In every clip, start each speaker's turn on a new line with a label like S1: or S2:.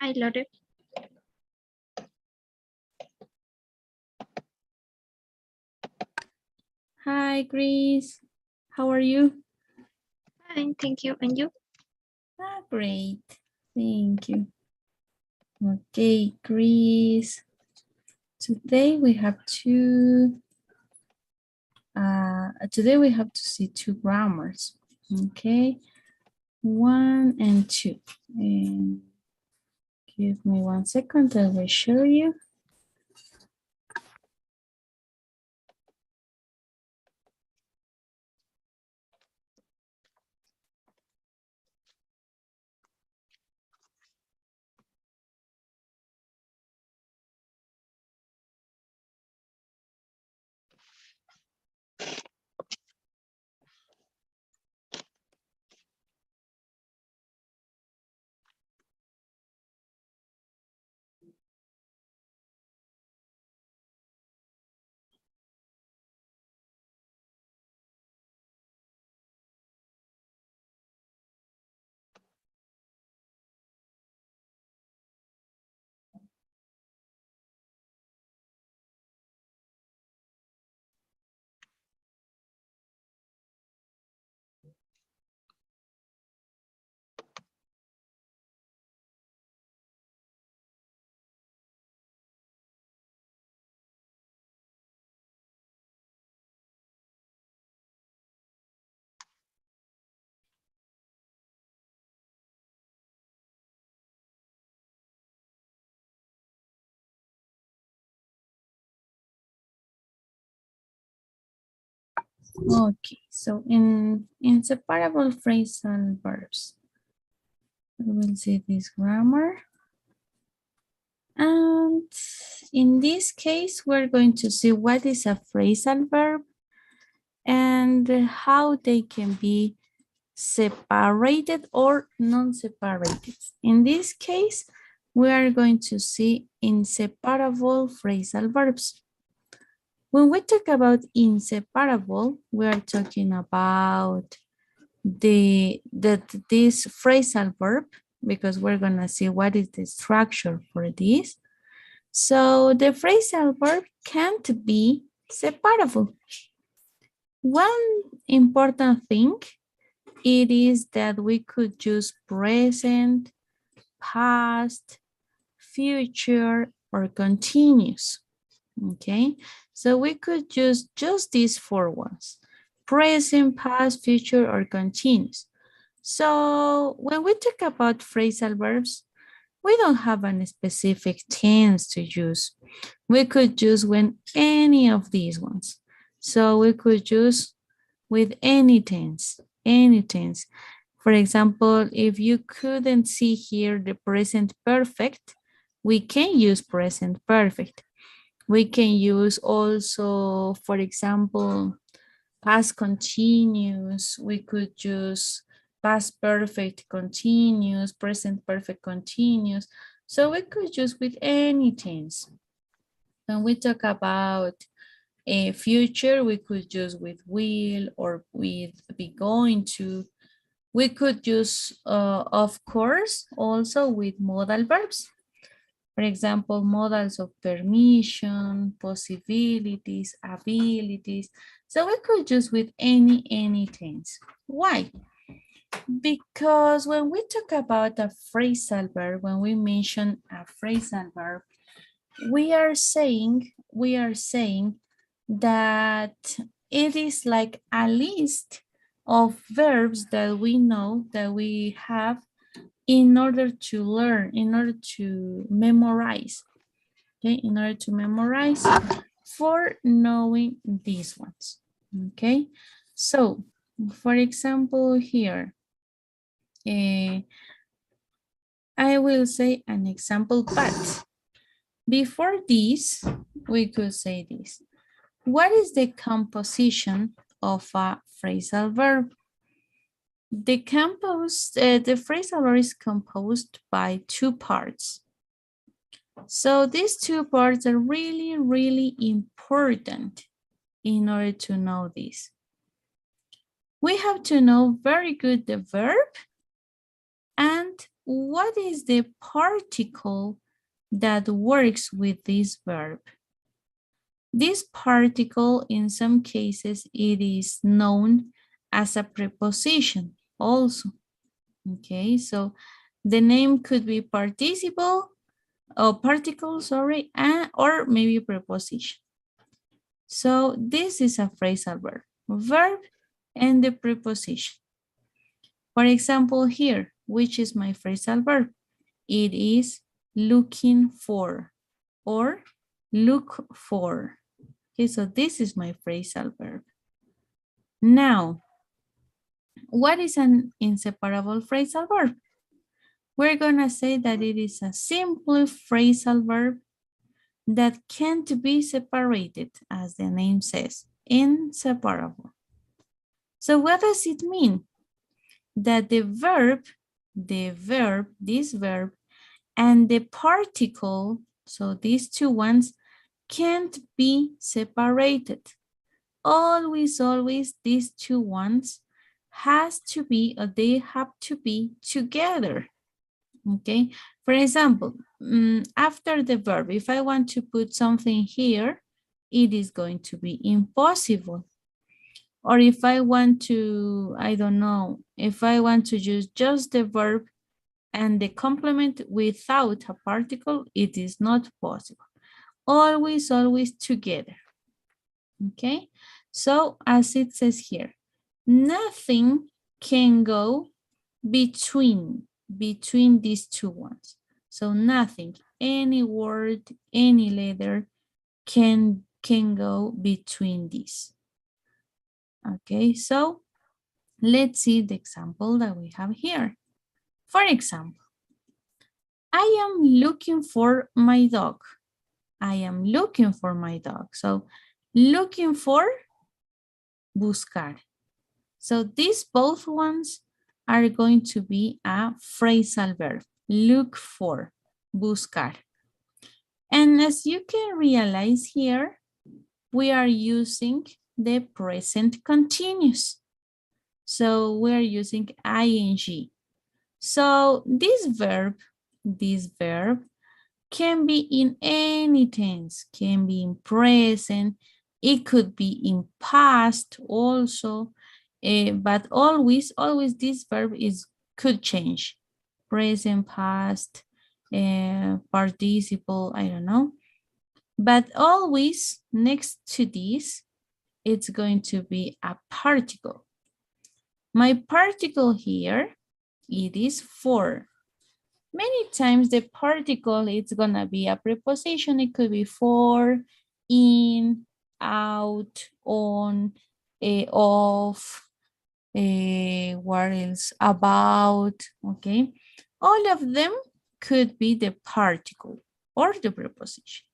S1: Hi, Lore.
S2: Hi, Grace. How are you?
S1: Fine, thank you. And you?
S2: Great. Thank you. Okay, Grace. Today we have to see two grammars. Okay, 1 and 2. And give me 1 second, I will show you. Okay, so in inseparable phrasal verbs, we will see this grammar. And in this case, we're going to see what is a phrasal verb and how they can be separated or non-separated. In this case, we are going to see inseparable phrasal verbs. When we talk about inseparable, we are talking about this phrasal verb, because we're gonna see what is the structure for this. So the phrasal verb can't be separable. One important thing, it is that we could use present, past, future, or continuous. Okay, so we could use just these 4 ones: present, past, future, or continuous. So when we talk about phrasal verbs, we don't have a specific tense to use. We could use with any of these ones. So we could use with any tense, any tense. For example, if you couldn't see here the present perfect, we can use present perfect. We can use also, for example, past continuous. We could use past perfect continuous, present perfect continuous. So we could use with any tense. When we talk about a future, we could use with will or with be going to. We could use, of course, also with modal verbs. For example, modals of permission, possibilities, abilities. So we could use with any tense. Why? Because when we talk about a phrasal verb, when we mention a phrasal verb, we are saying that it is like a list of verbs that we know, that we have, in order to learn, in order to memorize. Okay, in order to memorize, for knowing these ones. Okay, so for example here, I will say an example, but before this, we could say this. What is the composition of a phrasal verb? The phrasal verb is composed by 2 parts. So these 2 parts are really, really important in order to know this. We have to know very good the verb, and what is the particle that works with this verb? This particle, in some cases, it is known as a preposition also. Okay, so the name could be participle or particle, sorry, and or maybe preposition. So this is a phrasal verb and the preposition. For example, here, which is my phrasal verb? It is looking for or look for. Okay, so this is my phrasal verb. Now, what is an inseparable phrasal verb? We're gonna say that it is a simple phrasal verb that can't be separated, as the name says, inseparable. So what does it mean? That this verb, and the particle, so these two ones, can't be separated. Always, these two ones has to be, or they have to be together. Okay, for example, after the verb, if I want to put something here, it is going to be impossible. Or if I want to, I don't know, if I want to use just the verb and the complement without a particle, it is not possible. Always together. Okay, so as it says here, nothing can go between these two ones. So nothing, any word, any letter can go between these. Okay, so let's see the example that we have here. For example, I am looking for my dog. I am looking for my dog. So looking for, buscar. So these both ones are going to be a phrasal verb. Look for, buscar. And as you can realize here, we are using the present continuous. So we're using ing. So this verb can be in any tense, can be in present, it could be in past also, but always this verb could change. Present, past, participle, I don't know. But always next to this, it's going to be a particle. My particle here, it is for. Many times the particle, it's gonna be a preposition. It could be for, in, out, on, of, what else, about, okay? All of them could be the particle or the preposition.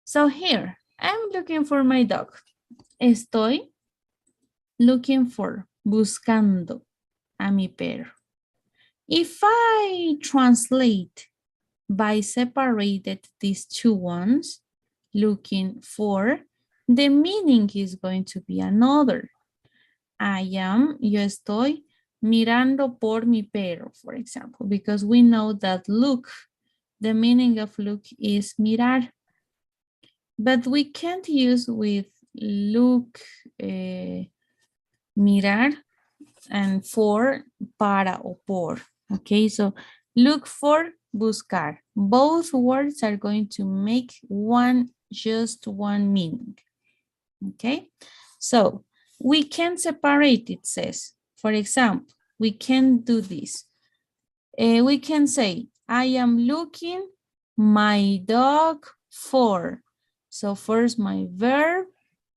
S2: So here, I'm looking for my dog. Estoy looking for, buscando a mi perro. If I translate by separated these two ones, looking for, the meaning is going to be another. Yo estoy mirando por mi perro, for example, because we know that look, the meaning of look is mirar. But we can't use with look, mirar, and for, para o por. Okay, so look for, buscar. Both words are going to make just one meaning. Okay, so we can separate, it says. For example, we can do this. We can say, I am looking my dog for. So first my verb,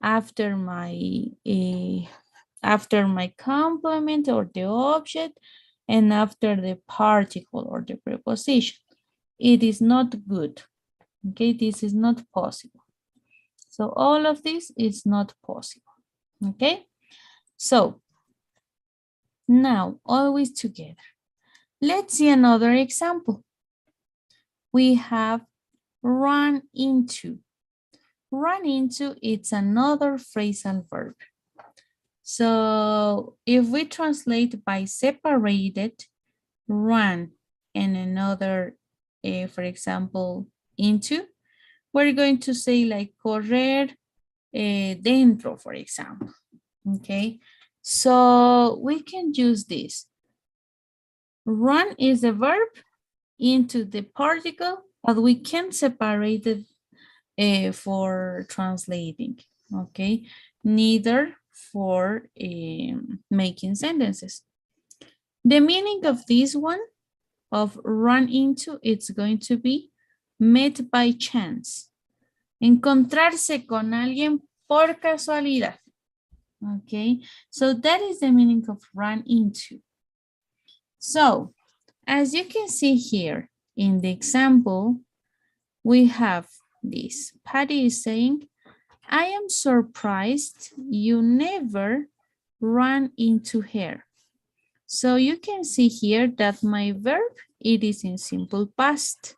S2: after my complement or the object, and after the particle or the preposition. It is not good. Okay, this is not possible. So all of this is not possible. Okay, so now always together. Let's see another example. We have run into. Run into, it's another phrasal verb. So if we translate by separated, run, and another, for example, into, we're going to say like correr dentro, for example. Okay, so we can use this. Run is a verb, into the particle, but we can separate it for translating, okay? Neither for making sentences. The meaning of this one, of run into, it's going to be met by chance. Encontrarse con alguien por casualidad. Okay, so that is the meaning of run into. So, as you can see here in the example, we have this. Patty is saying, I am surprised you never ran into her. So you can see here that my verb, it is in simple past.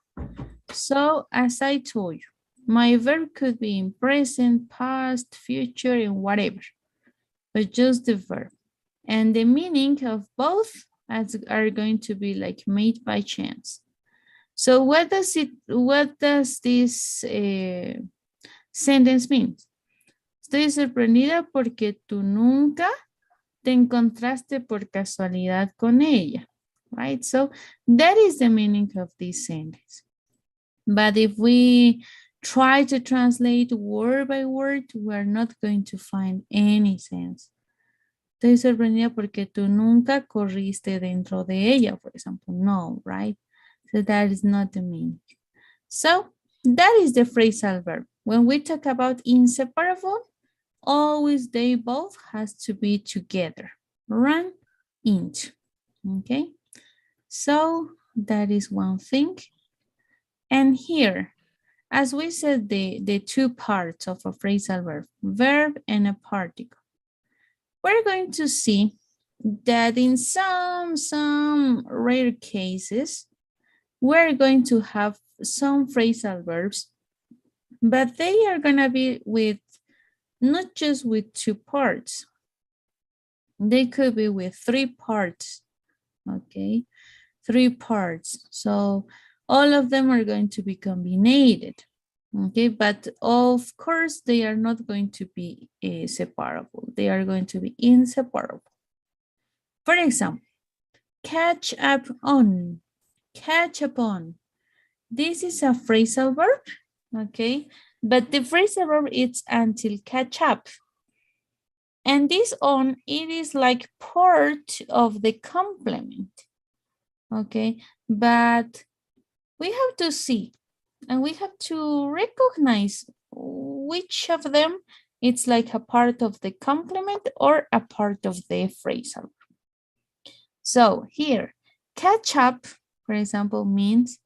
S2: So as I told you, my verb could be in present, past, future, and whatever, but just the verb. And the meaning of both are going to be like made by chance. So what does this sentence mean? Estoy sorprendida porque tú nunca te encontraste por casualidad con ella, right? So that is the meaning of this sentence. But if we try to translate word by word, we're not going to find any sense. Estoy sorprendida porque tú nunca corriste dentro de ella, for example. No, right? So that is not the meaning. So that is the phrasal verb. When we talk about inseparable, always they both has to be together. Run into, okay? So that is one thing. And here, as we said, the two parts of a phrasal verb and a particle. We're going to see that in some rare cases, we're going to have some phrasal verbs, but they are gonna be with, not just with two parts. They could be with three parts, okay? Three parts. So all of them are going to be combined, okay? But of course, they are not going to be separable. They are going to be inseparable. For example, catch up on, catch up on. This is a phrasal verb, okay? But the phrasal verb is until catch up. And this on, it is like part of the complement, okay? But we have to see, and we have to recognize which of them it's like a part of the complement or a part of the phrasal. So here, catch up, for example, means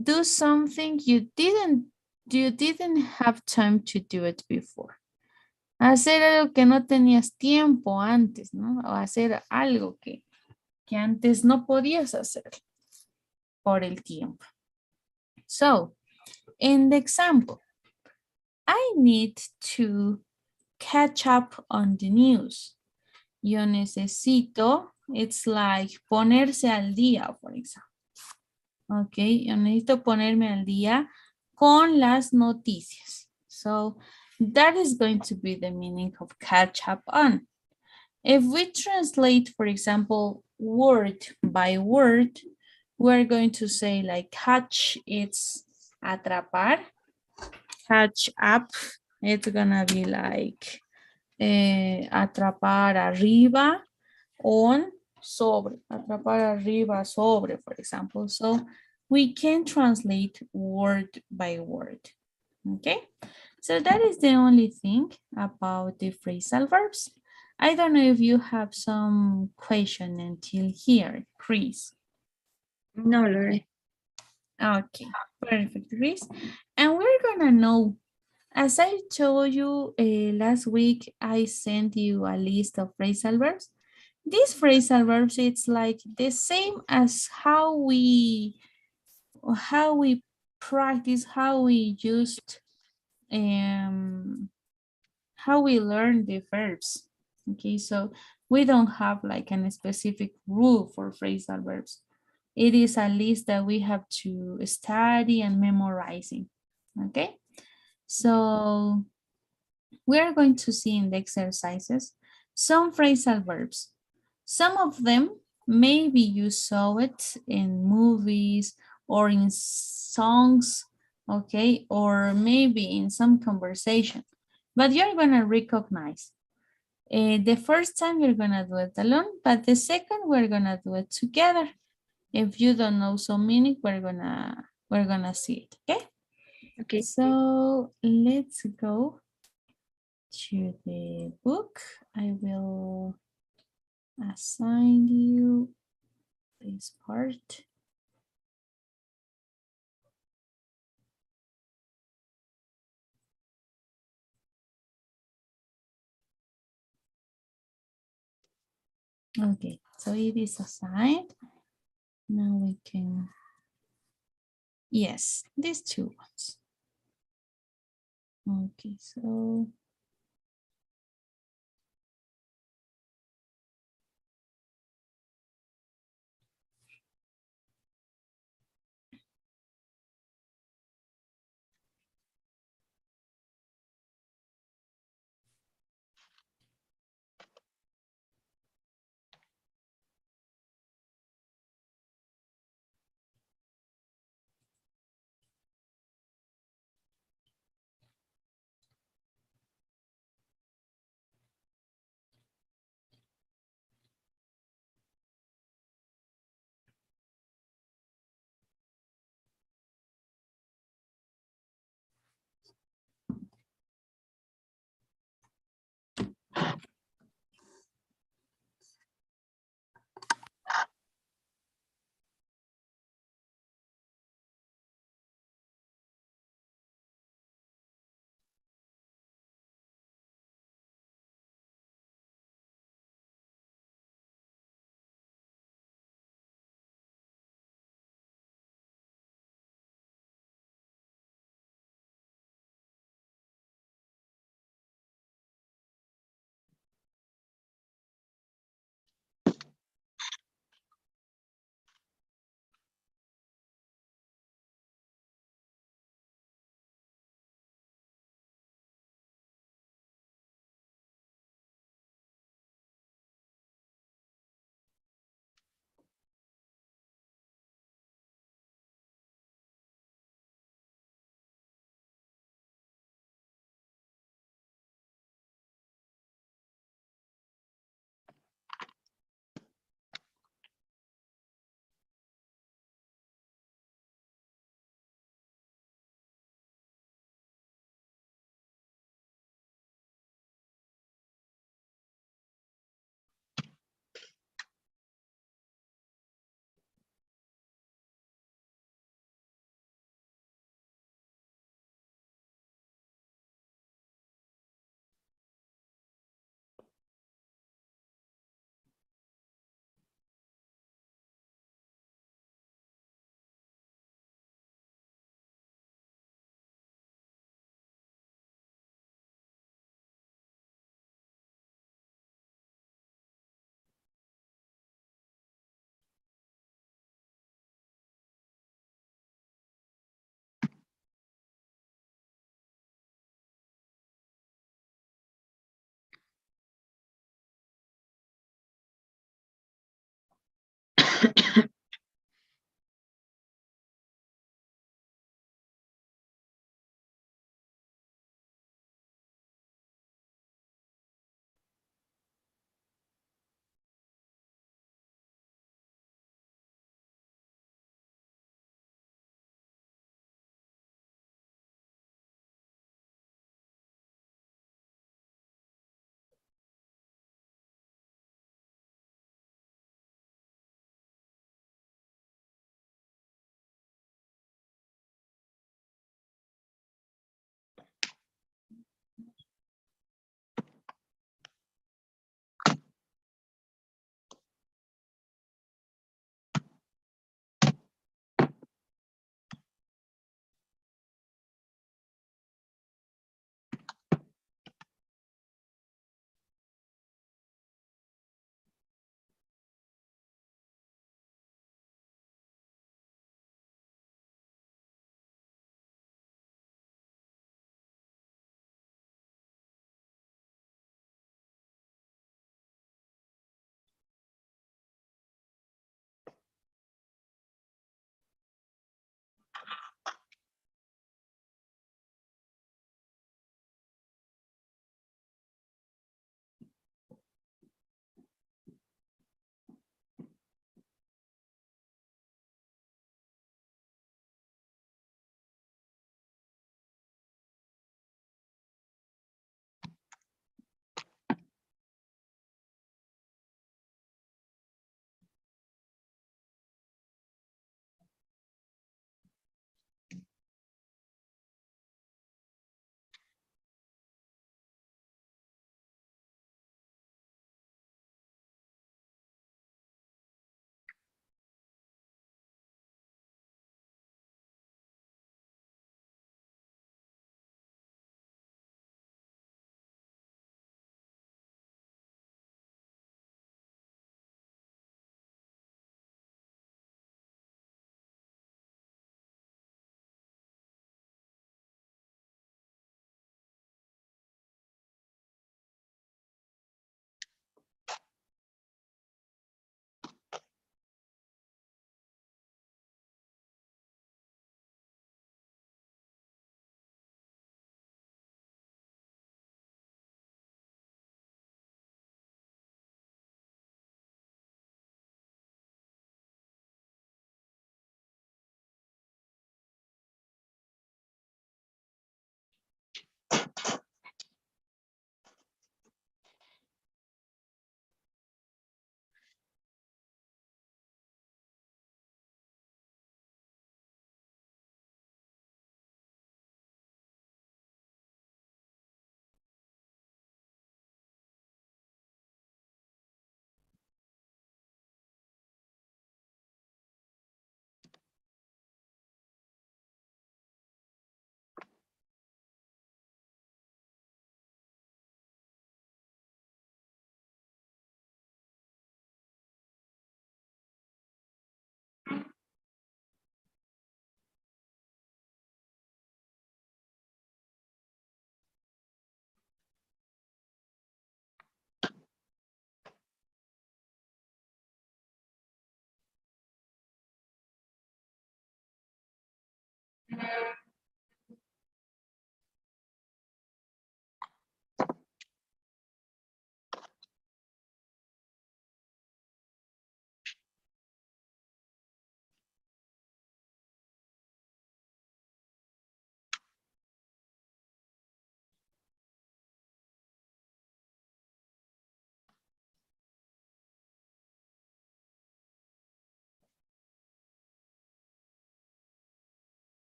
S2: do something you didn't have time to do it before. Hacer algo que no tenías tiempo antes, ¿no? O hacer algo que antes no podías hacer por el tiempo. So, in the example, I need to catch up on the news. Yo necesito, it's like ponerse al día, for example. Ok, yo necesito ponerme al día con las noticias. So, that is going to be the meaning of catch up on. If we translate, for example, word by word, we're going to say like catch, it's atrapar. Catch up, it's gonna be like atrapar arriba, on, sobre. Atrapar arriba, sobre, for example. So we can translate word by word, okay? So that is the only thing about the phrasal verbs. I don't know if you have some question until here, Chris.
S1: No, Lore.
S2: Okay, perfect, Chris. And we're gonna know, as I told you last week, I sent you a list of phrasal verbs. These phrasal verbs, it's like the same as how we practice, how we used, how we learn the verbs. Okay, so we don't have like a specific rule for phrasal verbs. It is a list that we have to study and memorizing. Okay, so we are going to see in the exercises some phrasal verbs. Some of them maybe you saw it in movies or in songs, okay, or maybe in some conversation, but you're gonna recognize. The first time you're gonna do it alone, but the second we're gonna do it together. If you don't know some meaning, we're gonna see it, okay?
S1: Okay.
S2: So let's go to the book. I will assign you this part. Okay, so it is assigned. Now we can, yes, these two ones. Okay, so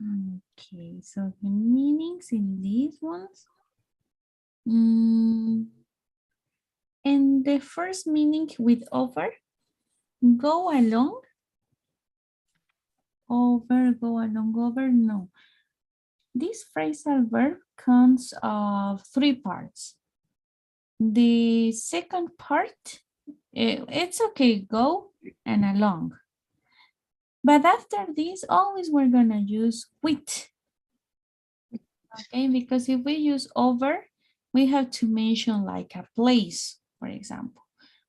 S2: Okay, so the meanings in these ones. Mm, and the first meaning with over, go along, go along, over, no. This phrasal verb comes of three parts. The second part, it's okay, go and along. But after this, always we're gonna use with. Okay, because if we use over, we have to mention like a place, for example.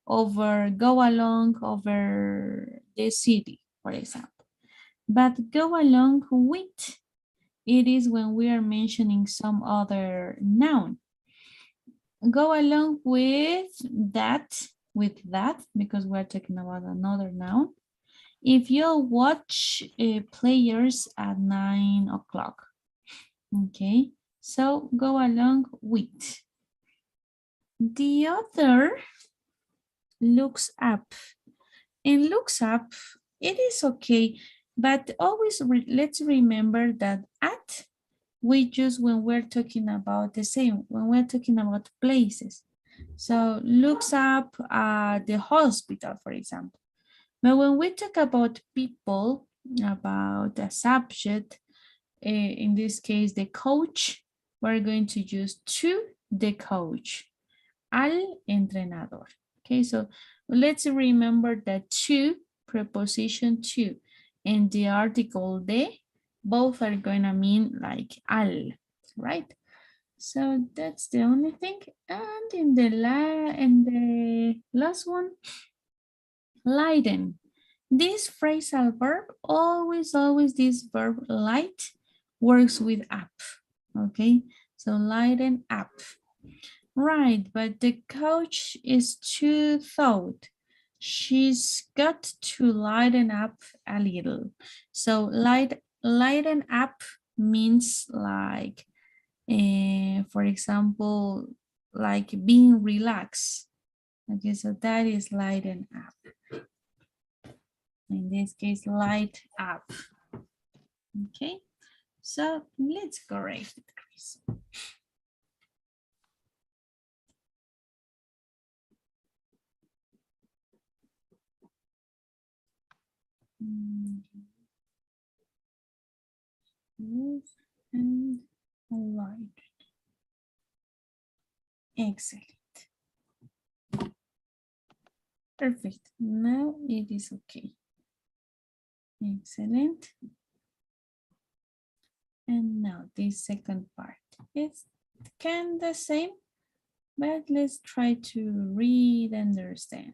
S2: Over, go along, over the city, for example. But go along with, it is when we are mentioning some other noun. Go along with that, because we're talking about another noun. If you watch players at 9 o'clock, okay, so go along with. The other, looks up, and looks up, it is okay, but always let's remember that at we use when we're talking about the same, when we're talking about places. So looks up the hospital, for example. But when we talk about people, about a subject, in this case, the coach, we're going to use to the coach, al entrenador. Okay, so let's remember that to, preposition to, and the article de, both are going to mean like al, right? So that's the only thing. And in the last one, leiden. This phrasal verb, always this verb light works with up. Okay, so lighten up. Right, but the coach is too thought. She's got to lighten up a little. So lighten up means like, for example, like being relaxed. Okay, so that is lighten up. In this case, light up. Okay, so let's correct it, Chris. And light. Excellent. Perfect. Now it is okay. Excellent. And now this second part. It's kind of the same, but let's try to read and understand.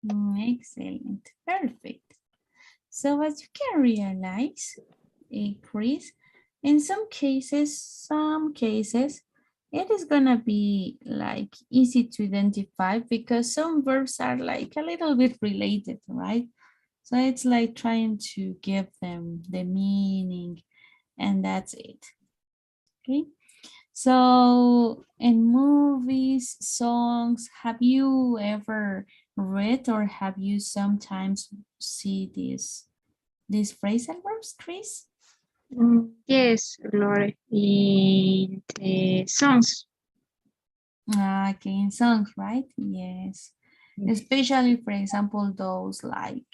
S2: Excellent. Perfect. So as you can realize, Chris, in some cases, it is gonna be like easy to identify because some verbs are like a little bit related, right? So it's like trying to give them the meaning, and that's it. Okay. So in movies, songs, have you ever read or have you sometimes see these phrasal verbs, Chris?
S1: Yes, Lore. In the songs.
S2: Okay, in songs, right? Yes. Especially, for example, those like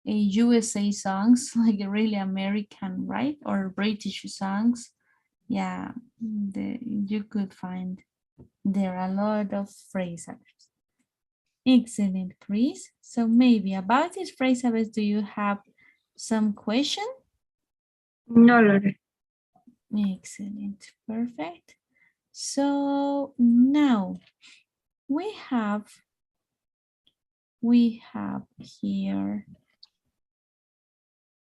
S2: USA songs, like really American, right? Or British songs. Yeah, you could find there are a lot of phrasals. Excellent, Chris. So maybe about these phrasals, do you have some question?
S1: No, Lore.
S2: Excellent, perfect. So now we have here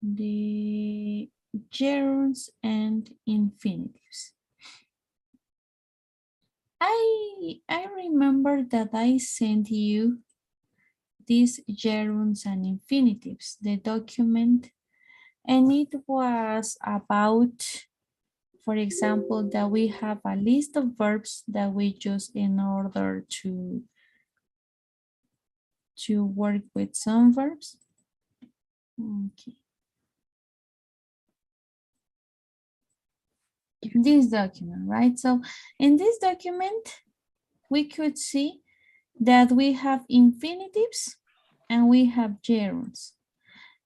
S2: the gerunds and infinitives. I remember that I sent you these gerunds and infinitives, the document, and it was about, for example, that we have a list of verbs that we use in order to work with some verbs. Okay. This document, right? So in this document, we could see that we have infinitives and we have gerunds.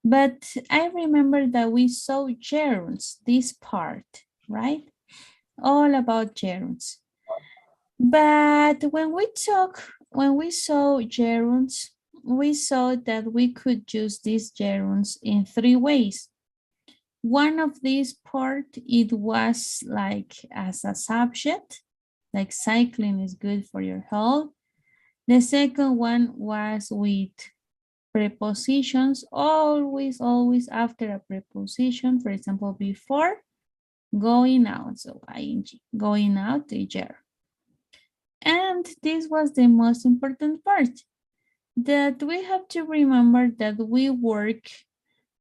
S2: But I remember that we saw gerunds, this part, right? All about gerunds. But when we saw gerunds, we saw that we could use these gerunds in 3 ways. One of these part, it was like as a subject, like cycling is good for your health. The second one was with prepositions, always after a preposition, for example, before going out, so ing, going out, the gerund. And this was the most important part, that we have to remember that we work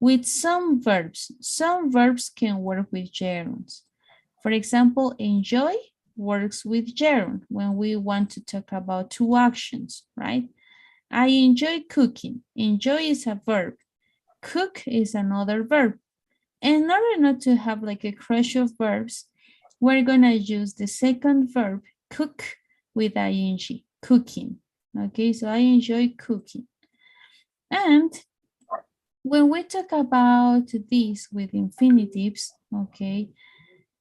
S2: with some verbs. Some verbs can work with gerunds. For example, enjoy works with gerund when we want to talk about 2 actions, right? I enjoy cooking. Enjoy is a verb. Cook is another verb. In order not to have like a crush of verbs, we're gonna use the second verb, cook, with ing, cooking. Okay, so I enjoy cooking. And when we talk about this with infinitives, okay,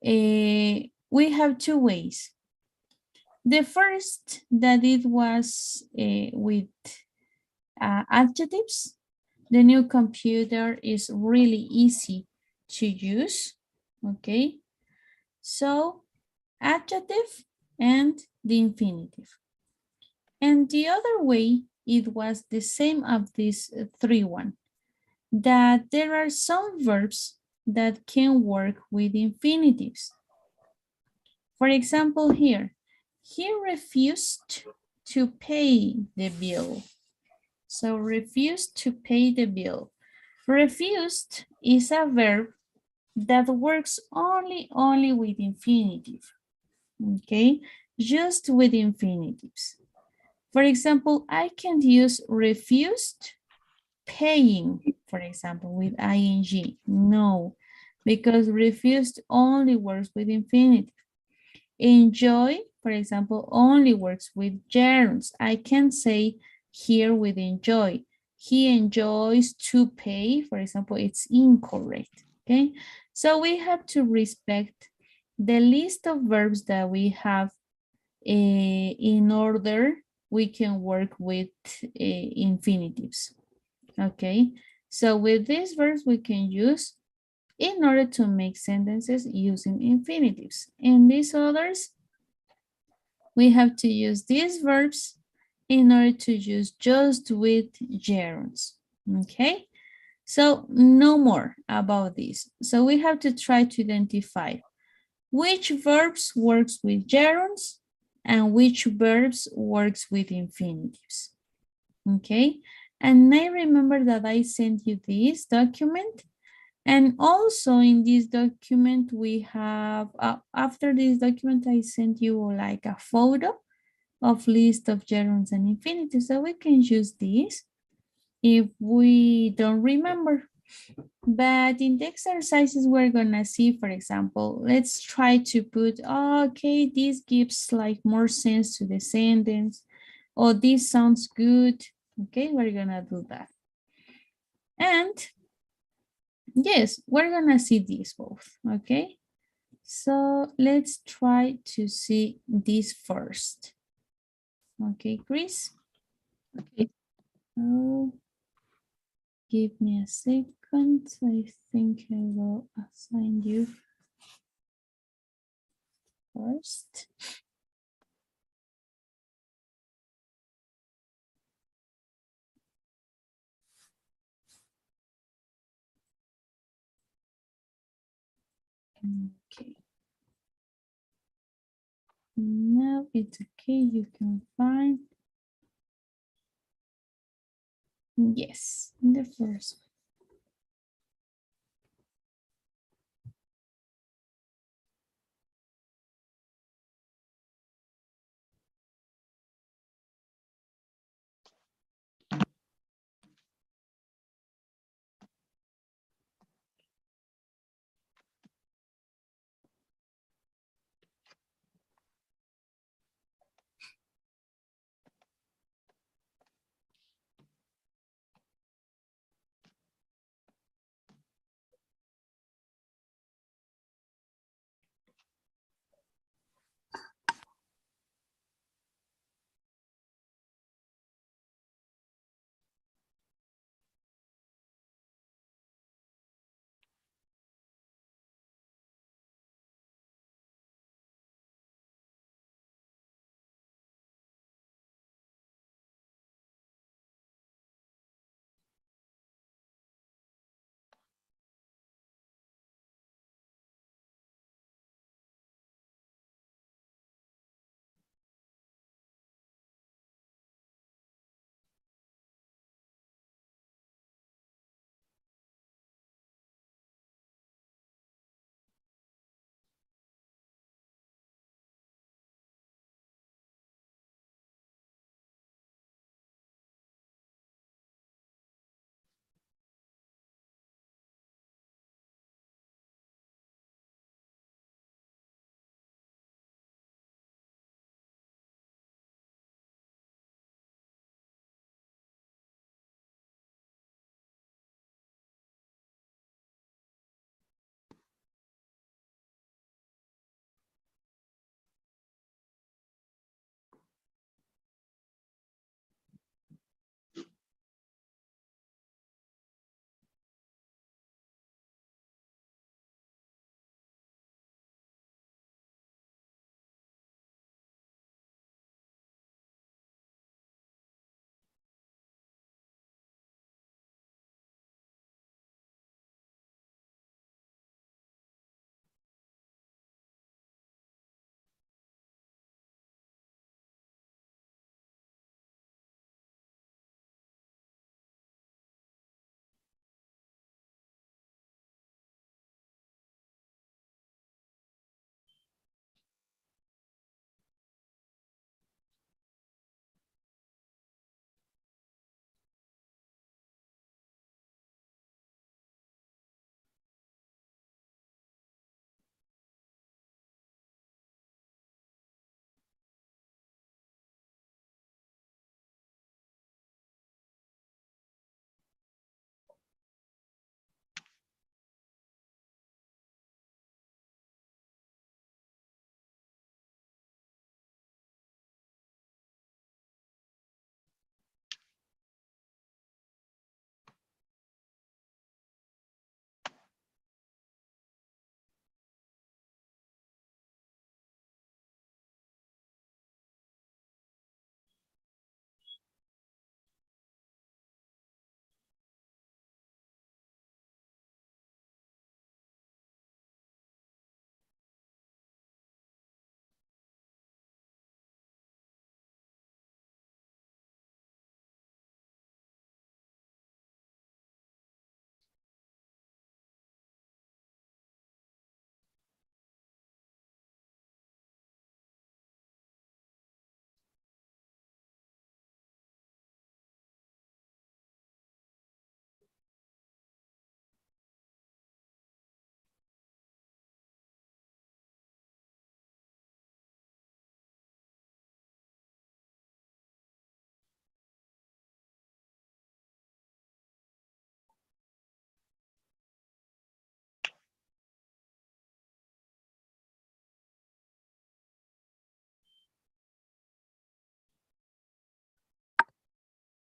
S2: we have 2 ways. The first, that it was with adjectives. The new computer is really easy to use, okay? So adjective and the infinitive. And the other way, it was the same of this 3-1, that there are some verbs that can work with infinitives. For example, here, he refused to pay the bill. So refused to pay the bill. Refused is a verb that works only with infinitive, okay? Just with infinitives. For example, I can use refused paying, for example, with ing. No, because refused only works with infinitive. Enjoy, for example, only works with gerunds. I can say here with enjoy. He enjoys to pay, for example, it's incorrect, okay? So we have to respect the list of verbs that we have in order we can work with infinitives, okay? So with these verbs we can use in order to make sentences using infinitives. And these others, we have to use these verbs in order to use just with gerunds, okay? So no more about this. So we have to try to identify which verbs works with gerunds and which verbs works with infinitives, okay? And I remember that I sent you this document. And also in this document, we have, after this document, I sent you like a photo of list of gerunds and infinities. So we can use this if we don't remember. But in the exercises, we're gonna see, for example, let's try to put, okay, this gives like more sense to the sentence, or this sounds good. Okay, we're gonna do that. And yes, we're gonna see these both, okay? So let's try to see this first. Okay, Chris?
S1: Okay.
S2: Oh, give me a second. I think I will assign you first. Okay. Now it's okay, you can find. Yes, the first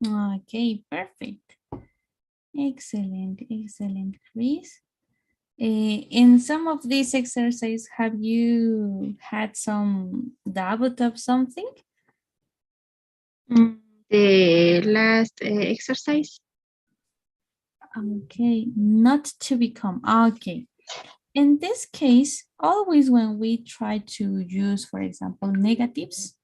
S2: Okay, perfect. Excellent, excellent, Chris. In some of these exercises, have you had some doubt of something?
S1: The last exercise.
S2: Okay, not to become. Okay. In this case, always when we try to use, for example, negatives,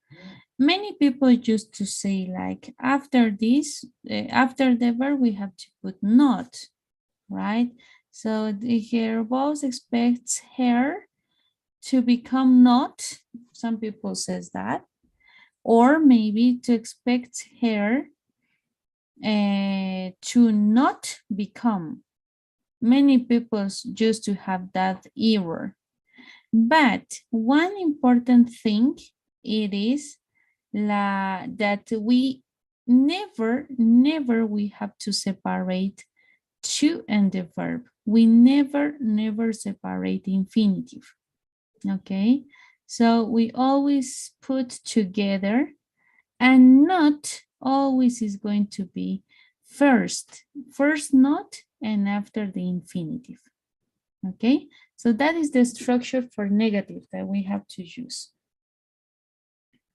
S2: many people used to say like after this, after the verb, we have to put not, right? So her boss expects her to become not. Some people says that, or maybe to expect her to not become. Many people used to have that error. But one important thing it is that we never we have to separate to and the verb. We never separate infinitive. Okay, so we always put together, and not always is going to be first not and after the infinitive. Okay, so that is the structure for negative that we have to use.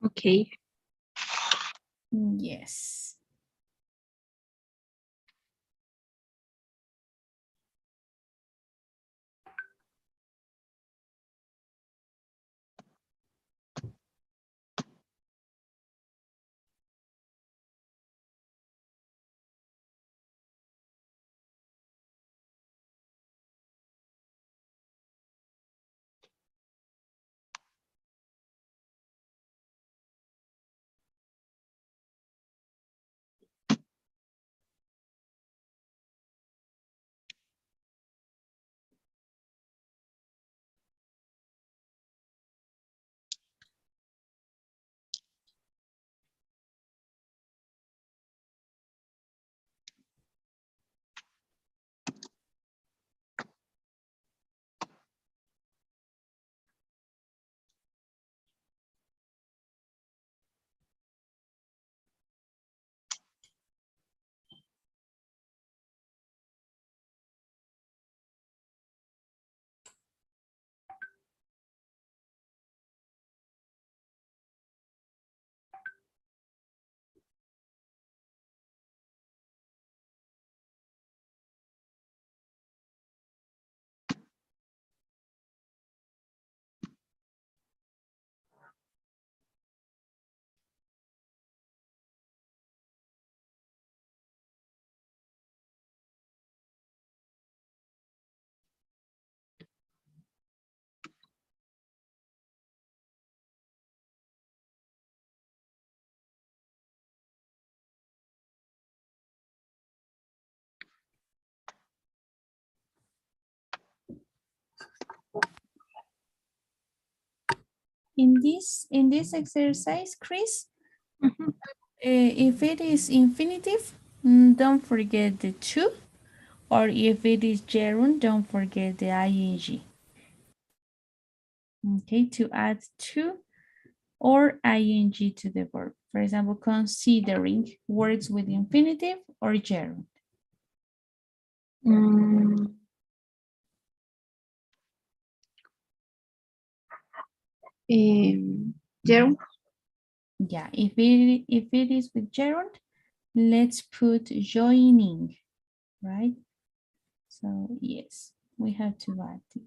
S1: Okay.
S2: Yes. In this exercise, Chris,
S1: Mhm.
S2: if it is infinitive, don't forget the to, or if it is gerund, don't forget the ing. Okay, to add to or ing to the verb. For example, considering works with infinitive or gerund.
S1: Mm, Jerome.
S2: Yeah, if it is with gerund, let's put joining, right? So yes, we have to add the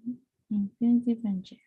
S2: infinitive and gerund.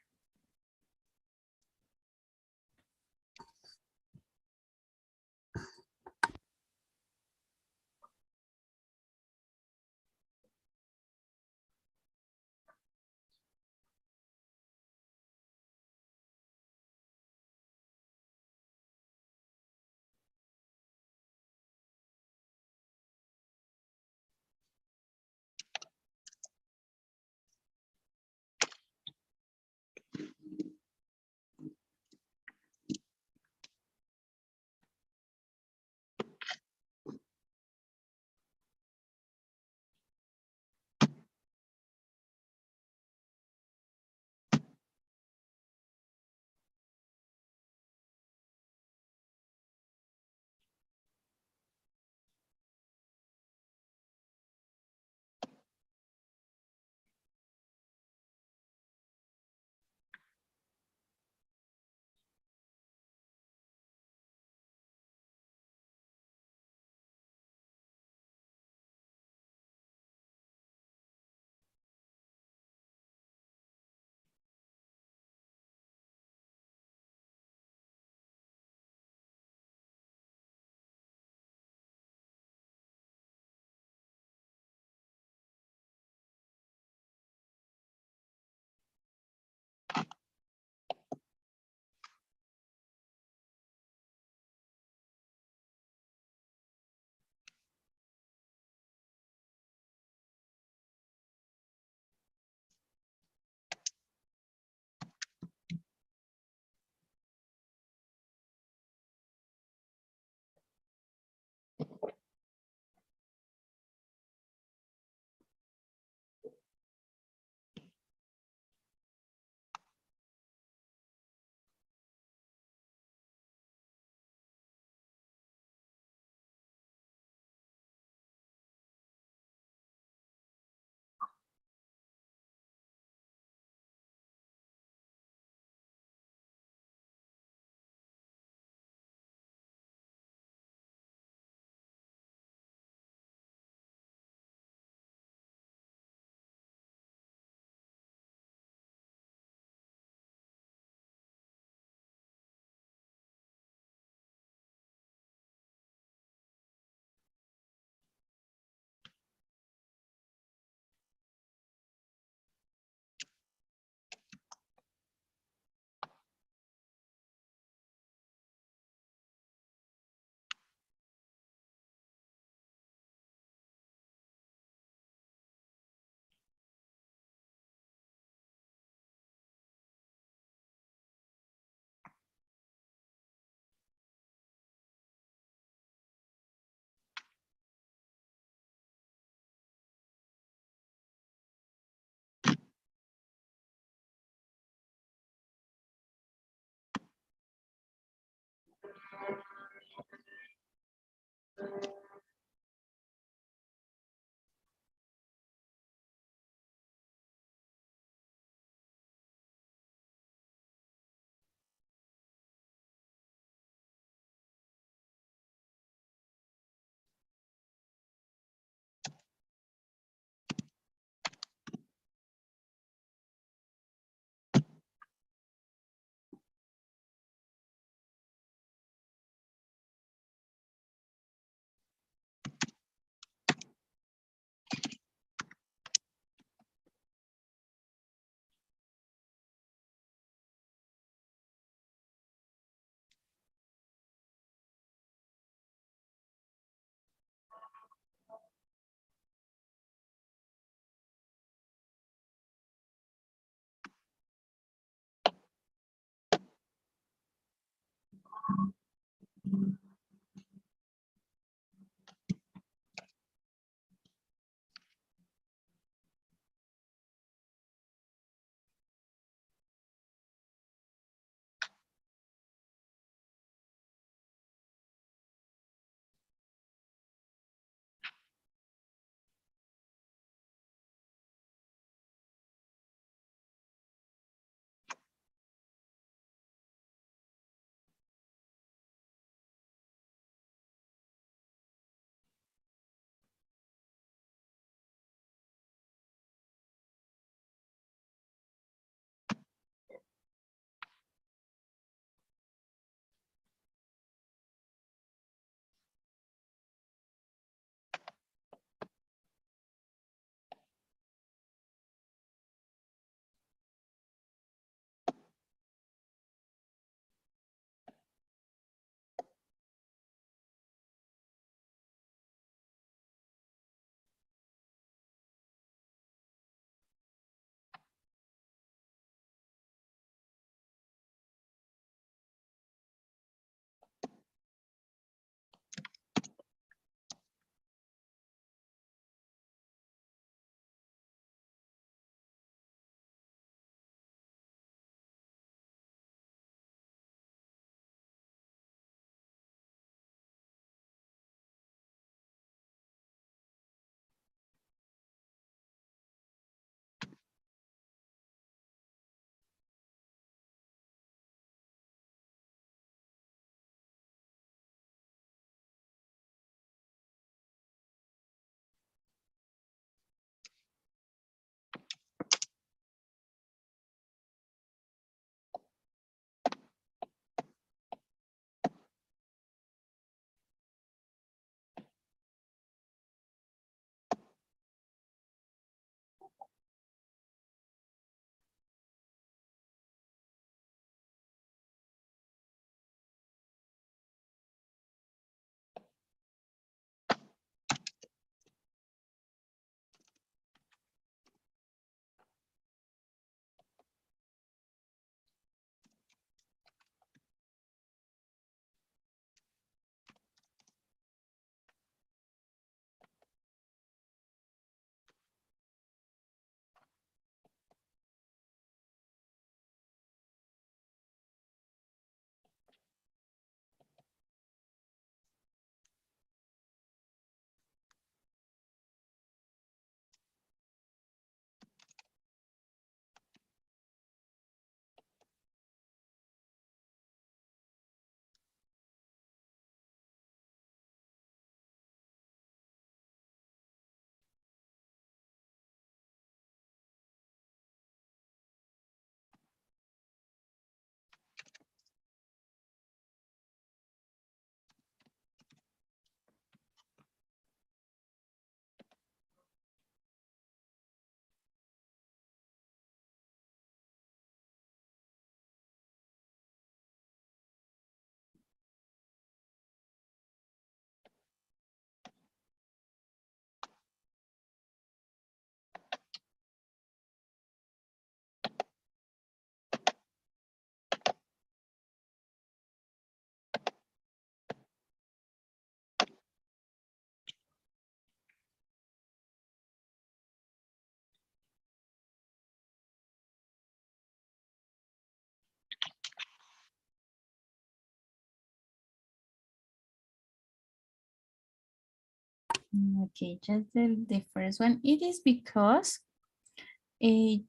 S2: Okay, just the first one. It is because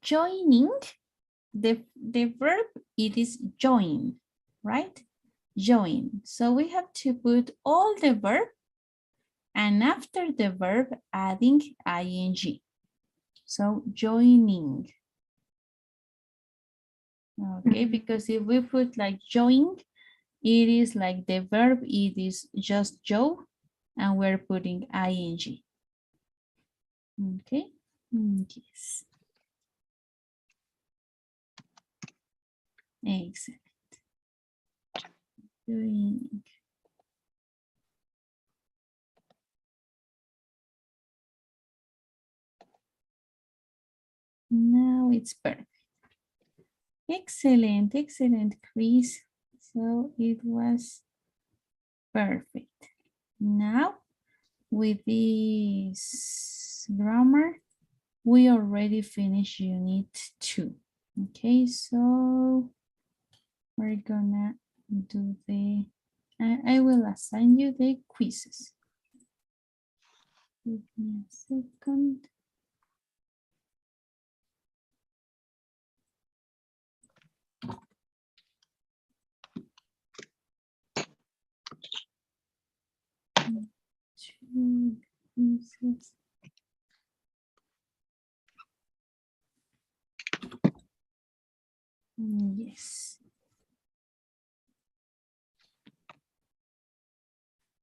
S2: joining, the verb, it is join, right? Join. So we have to put all the verb and after the verb adding ing. So joining. Okay, because if we put like join, it is like the verb, it is just Joe, and we're putting ing. Okay, yes. Excellent. Doing. Now it's perfect. Excellent, excellent, Chris. So it was perfect. Now, with this grammar, we already finished unit 2. Okay, so we're gonna do I will assign you the quizzes. Give me a second. Two quizzes. Yes.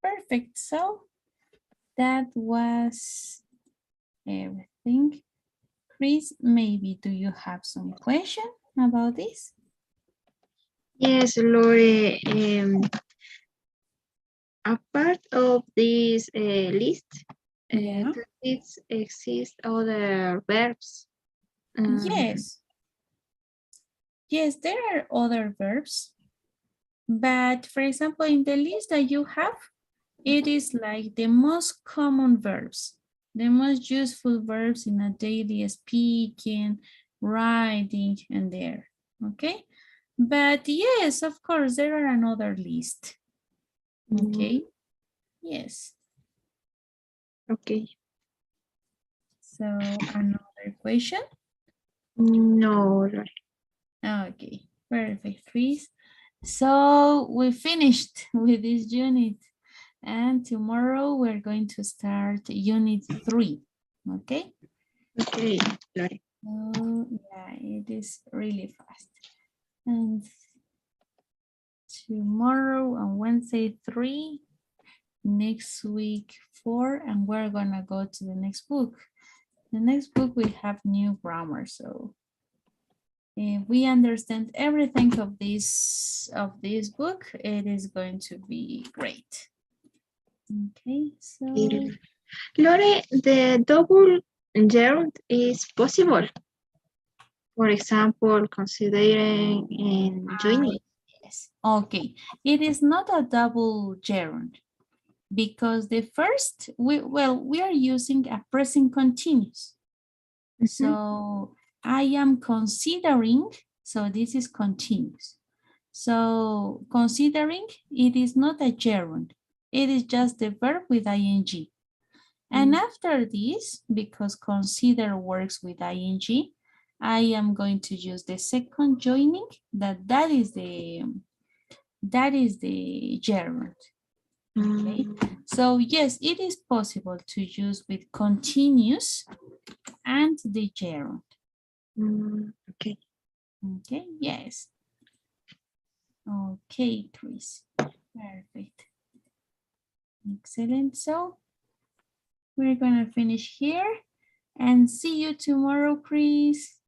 S2: Perfect. So that was everything. Chris, maybe do you have some question about this?
S1: Yes, Lore. A part of this list,
S2: Yeah.
S1: does it exist other verbs?
S2: Yes. Yes, there are other verbs. But for example, in the list that you have, it is like the most common verbs, the most useful verbs in a daily speaking, writing, and there. Okay. But yes, of course, there are another list. Okay. Yes.
S1: Okay.
S2: So another question.
S1: No, Lore.
S2: Okay, perfect, Chris. So we finished with this unit and tomorrow we're going to start unit 3, okay?
S1: Okay, Lore.
S2: So yeah, it is really fast. And tomorrow on Wednesday 3, next week 4, and we're gonna go to the next book. The next book we have new grammar, so if we understand everything of this book, it is going to be great. Okay, so
S1: Lore, the double gerund is possible. For example, considering in joining.
S2: yes. Okay, it is not a double gerund because the first we are using a present continuous. So I am considering, so this is continuous. So considering, it is not a gerund. It is just the verb with ing. And after this, because consider works with ing, I am going to use the second joining, that is the gerund. Okay. So yes, it is possible to use with continuous and the gerund.
S1: Okay.
S2: Okay, yes. Okay, Chris. Perfect. Excellent. So we're gonna finish here and see you tomorrow, Chris.